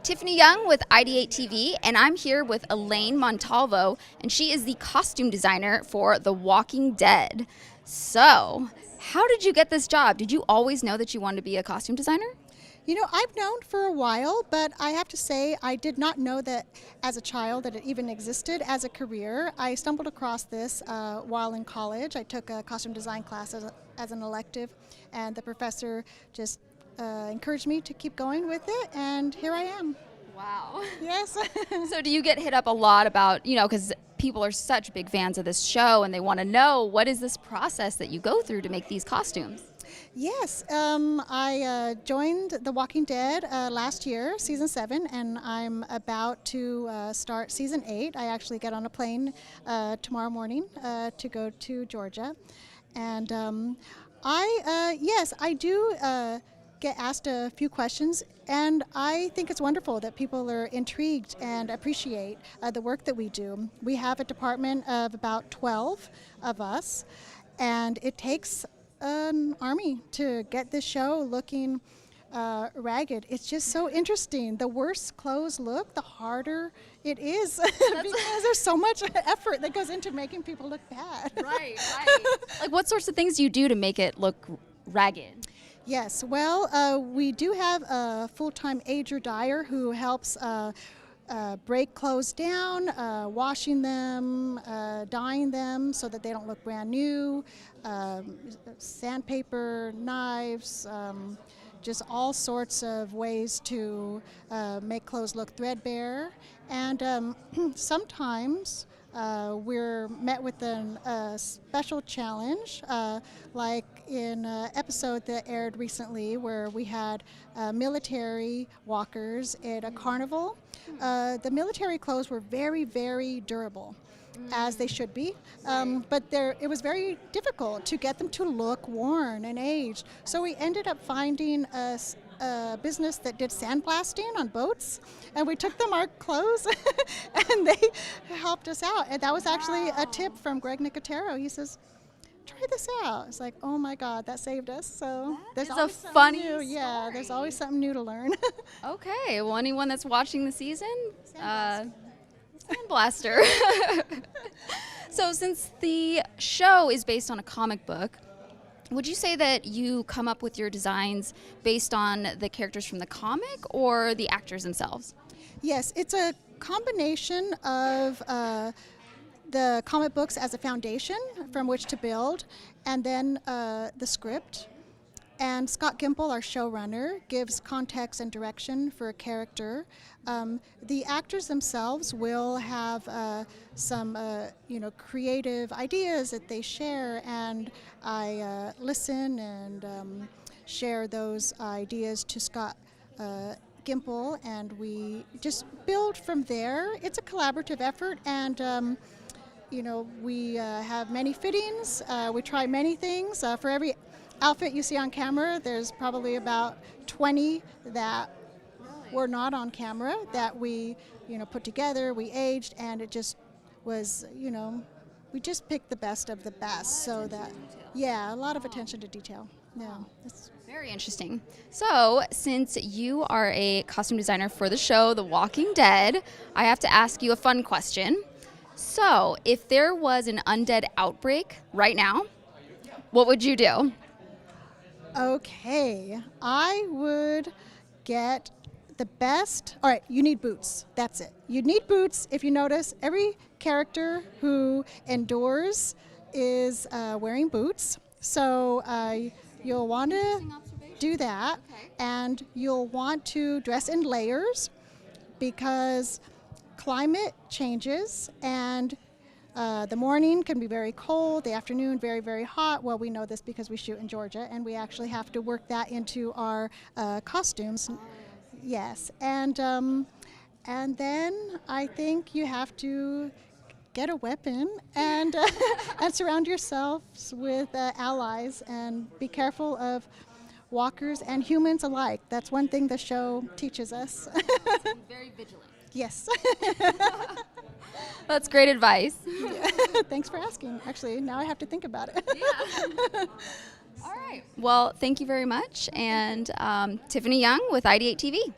Tiffany Young with IdeateTV, and I'm here with Elaine Montalvo, and she is the costume designer for The Walking Dead. So, how did you get this job? Did you always know that you wanted to be a costume designer? You know, I've known for a while, but I have to say I did not know that as a child that it even existed as a career. I stumbled across this while in college. I took a costume design class as an elective, and the professor just encouraged me to keep going with it, and here I am. Wow. Yes. So do you get hit up a lot about, because people are such big fans of this show and they want to know, what is this process that you go through to make these costumes? Yes, I joined The Walking Dead last year, season 7, and I'm about to start season 8. I actually get on a plane tomorrow morning to go to Georgia, and yes, I do get asked a few questions, and I think it's wonderful that people are intrigued and appreciate the work that we do. We have a department of about 12 of us, and it takes an army to get this show looking ragged. It's just so interesting. The worse clothes look, the harder it is because there's so much effort that goes into making people look bad. Right. Like, what sorts of things do you do to make it look ragged? Yes, well, we do have a full-time ager dyer who helps break clothes down, washing them, dyeing them so that they don't look brand new, sandpaper, knives, just all sorts of ways to make clothes look threadbare. And sometimes we're met with a special challenge, like in an episode that aired recently where we had military walkers at a carnival. The military clothes were very, very durable, as they should be, but it was very difficult to get them to look worn and aged. So we ended up finding a business that did sandblasting on boats, and we took them our clothes and they helped us out. And that was actually a tip from Greg Nicotero. He says, try this out. It's like, oh my God, that saved us. So there's a always funny something new. Yeah, there's always something new to learn. Okay, well, anyone that's watching the season, Sandblaster. So since the show is based on a comic book, would you say that you come up with your designs based on the characters from the comic or the actors themselves? Yes, it's a combination of the comic books as a foundation from which to build, and then the script. And Scott Gimple, our showrunner, gives context and direction for a character. The actors themselves will have some creative ideas that they share, and I listen and share those ideas to Scott Gimple, and we just build from there. It's a collaborative effort, and we have many fittings. We try many things. For every outfit you see on camera, there's probably about 20 that were not on camera that we put together, we aged, and it just was, we just picked the best of the best. So that, yeah, a lot of attention to detail. Yeah. It's very interesting. So, since you are a costume designer for the show The Walking Dead, I have to ask you a fun question. So, if there was an undead outbreak right now, what would you do? Okay, I would get the best. All right, you need boots. That's it. You need boots. If you notice, every character who endures is wearing boots. So you'll want to do that, and you'll want to dress in layers because climate changes, and the morning can be very cold, the afternoon very, very hot. Well, we know this because we shoot in Georgia, and we actually have to work that into our costumes. Yes, and then I think you have to get a weapon and and surround yourselves with allies, and be careful of walkers and humans alike. That's one thing the show teaches us. Very vigilant. Yes. That's great advice. Yeah. Thanks for asking. Actually, now I have to think about it. Yeah. All right. Well, thank you very much. And Tiffany Young with IdeateTV.